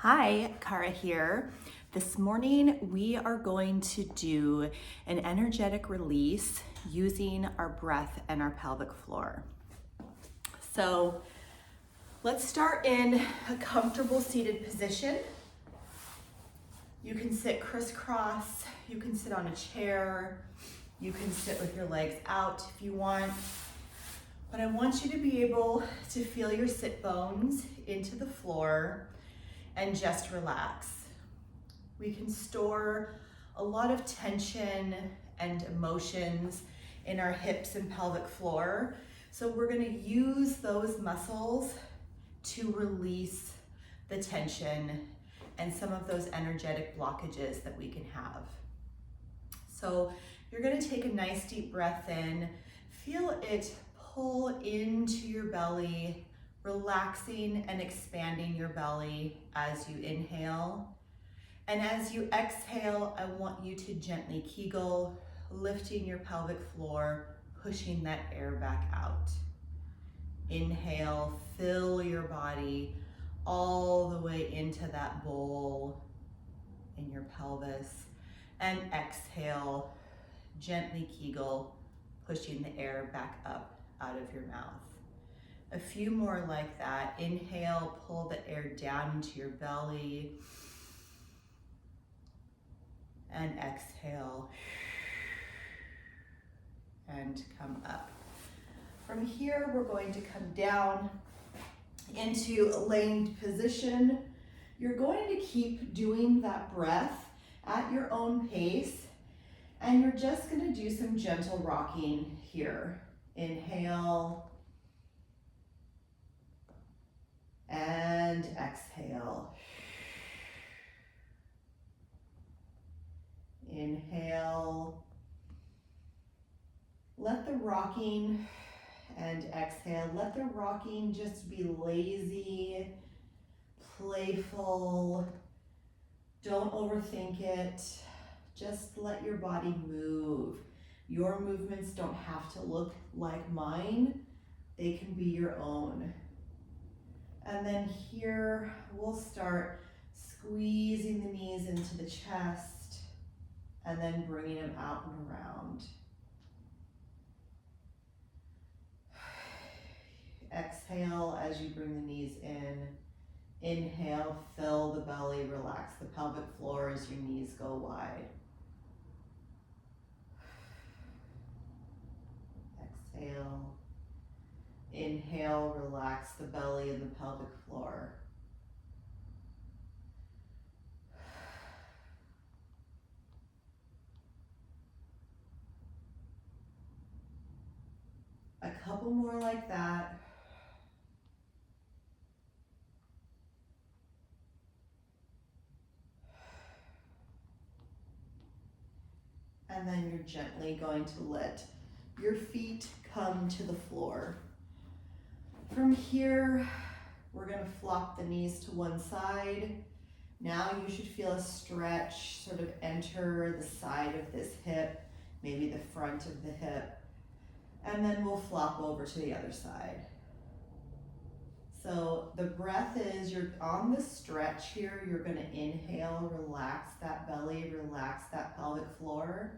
Hi, Kara here. This morning we are going to do an energetic release using our breath and our pelvic floor. So let's start in a comfortable seated position. You can sit crisscross, you can sit on a chair, you can sit with your legs out if you want. But I want you to be able to feel your sit bones into the floor and just relax. We can store a lot of tension and emotions in our hips and pelvic floor. So we're gonna use those muscles to release the tension and some of those energetic blockages that we can have. So you're gonna take a nice deep breath in, feel it pull into your belly, relaxing and expanding your belly as you inhale. And as you exhale, I want you to gently Kegel, lifting your pelvic floor, pushing that air back out. Inhale, fill your body all the way into that bowl in your pelvis. And exhale, gently Kegel, pushing the air back up out of your mouth. A few more like that. Inhale, pull the air down into your belly. And exhale. And come up. From here, we're going to come down into a laying position. You're going to keep doing that breath at your own pace. And you're just going to do some gentle rocking here. Inhale. And exhale. Inhale. Let the rocking and exhale. Let the rocking just be lazy, playful. Don't overthink it. Just let your body move. Your movements don't have to look like mine. They can be your own. And then here, we'll start squeezing the knees into the chest and then bringing them out and around. Exhale as you bring the knees in. Inhale, fill the belly, relax the pelvic floor as your knees go wide. Exhale. Inhale, relax the belly and the pelvic floor. A couple more like that. And then you're gently going to let your feet come to the floor. From here, we're going to flop the knees to one side. Now you should feel a stretch sort of enter the side of this hip, maybe the front of the hip. And then we'll flop over to the other side. So the breath is, you're on the stretch here, you're going to inhale, relax that belly, relax that pelvic floor.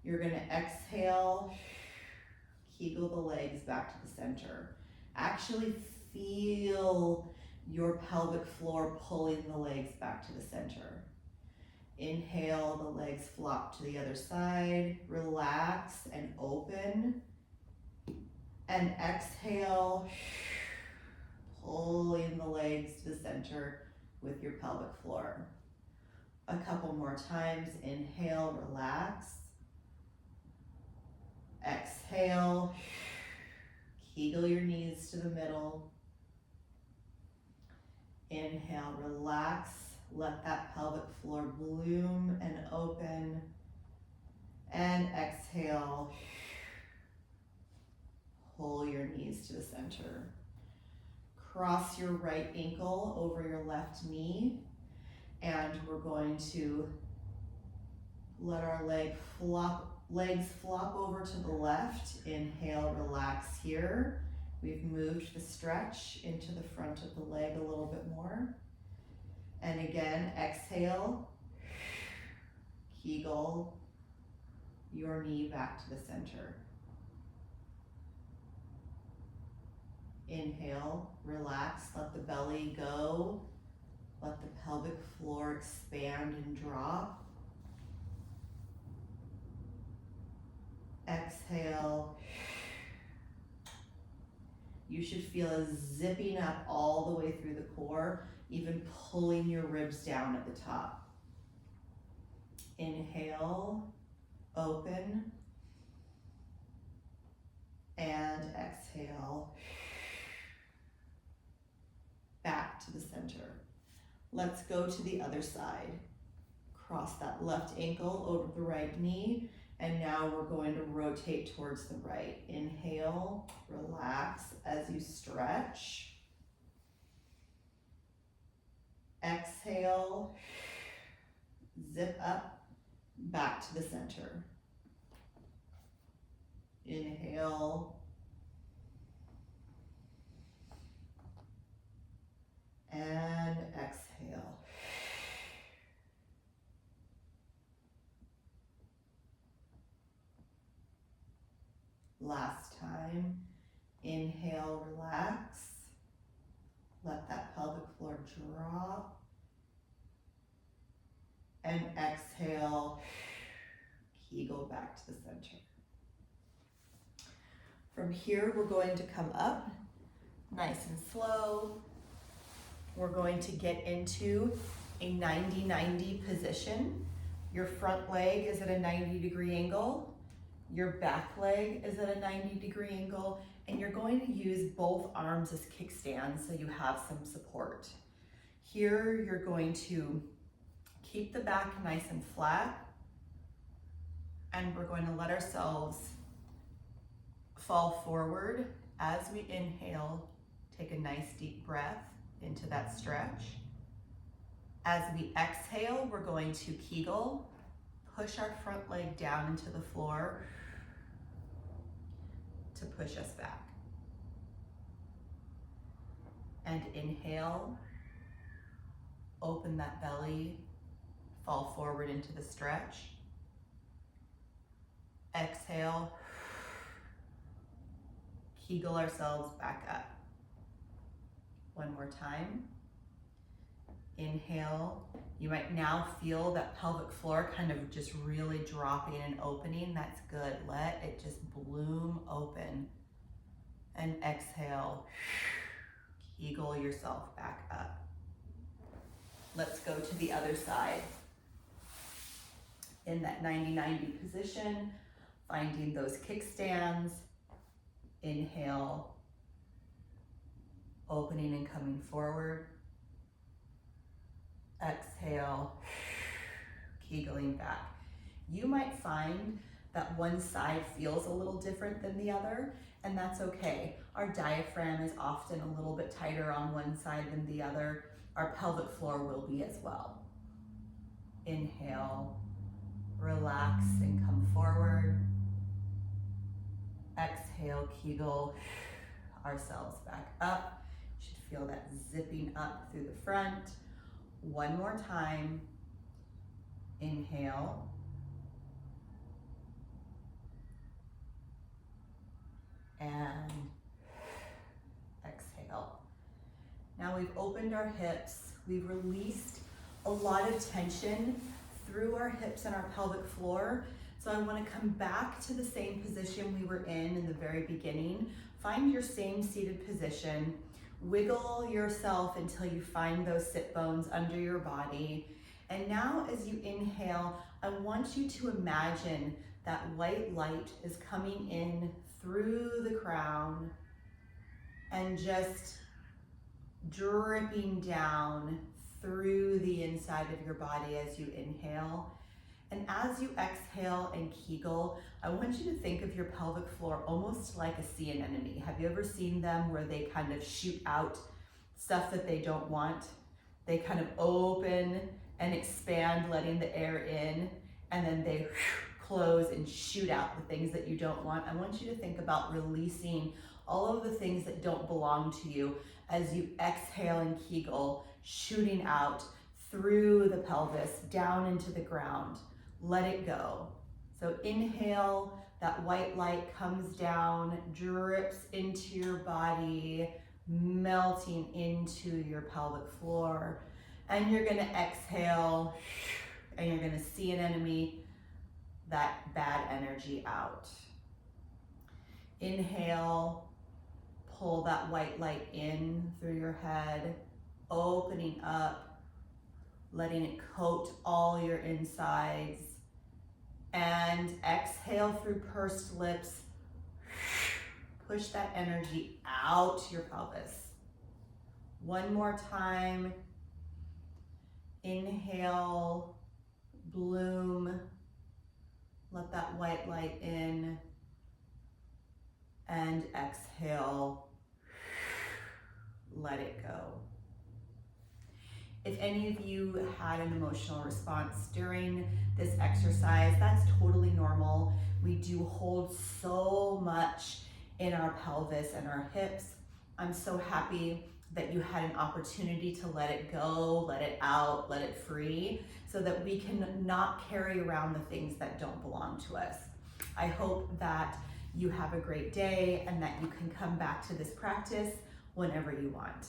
You're going to exhale, Kegel the legs back to the center. Actually feel your pelvic floor pulling the legs back to the center. Inhale, the legs flop to the other side, relax and open. And exhale, pulling the legs to the center with your pelvic floor. A couple more times. Inhale, relax. Exhale, Kegel your knees to the middle. Inhale, relax. Let that pelvic floor bloom and open. And exhale, pull your knees to the center. Cross your right ankle over your left knee, and we're going to let our legs flop over to the left. Inhale, relax here. We've moved the stretch into the front of the leg a little bit more. And again, exhale, Kegel your knee back to the center. Inhale, relax, let the belly go. Let the pelvic floor expand and drop. Exhale. You should feel a zipping up all the way through the core, even pulling your ribs down at the top. Inhale, open, and exhale, back to the center. Let's go to the other side. Cross that left ankle over the right knee, and now we're going to rotate towards the right. Inhale, relax as you stretch. Exhale, zip up, back to the center. Inhale, and exhale. Last time. Inhale, relax. Let that pelvic floor drop. And exhale, Kegel back to the center. From here, we're going to come up nice and slow. We're going to get into a 90-90 position. Your front leg is at a 90-degree angle. Your back leg is at a 90-degree angle, and you're going to use both arms as kickstands so you have some support. Here, you're going to keep the back nice and flat, and we're going to let ourselves fall forward. As we inhale, take a nice deep breath into that stretch. As we exhale, we're going to Kegel, push our front leg down into the floor to push us back. And inhale, open that belly, fall forward into the stretch. Exhale, Kegel ourselves back up. One more time. Inhale. You might now feel that pelvic floor kind of just really dropping and opening. That's good. Let it just bloom open. And exhale. Kegel yourself back up. Let's go to the other side. In that 90-90 position, finding those kickstands. Inhale. Opening and coming forward. Exhale, Kegeling back. You might find that one side feels a little different than the other, and that's okay. Our diaphragm is often a little bit tighter on one side than the other. Our pelvic floor will be as well. Inhale, relax and come forward. Exhale, Kegel ourselves back up. You should feel that zipping up through the front. One more time. Inhale. And exhale. Now we've opened our hips. We've released a lot of tension through our hips and our pelvic floor. So I want to come back to the same position we were in the very beginning. Find your same seated position. Wiggle yourself until you find those sit bones under your body. And now as you inhale, I want you to imagine that white light is coming in through the crown and just dripping down through the inside of your body as you inhale. And as you exhale and Kegel, I want you to think of your pelvic floor almost like a sea anemone. Have you ever seen them where they kind of shoot out stuff that they don't want? They kind of open and expand, letting the air in, and then they close and shoot out the things that you don't want. I want you to think about releasing all of the things that don't belong to you as you exhale and Kegel, shooting out through the pelvis, down into the ground. Let it go. So inhale, that white light comes down, drips into your body, melting into your pelvic floor. And you're gonna exhale, and you're gonna see an enemy, that bad energy out. Inhale, pull that white light in through your head, opening up, letting it coat all your insides. And exhale through pursed lips, push that energy out your pelvis. One more time. Inhale, bloom, let that white light in, and exhale, let it go. If any of you had an emotional response during this exercise, that's totally normal. We do hold so much in our pelvis and our hips. I'm so happy that you had an opportunity to let it go, let it out, let it free, so that we can not carry around the things that don't belong to us. I hope that you have a great day and that you can come back to this practice whenever you want.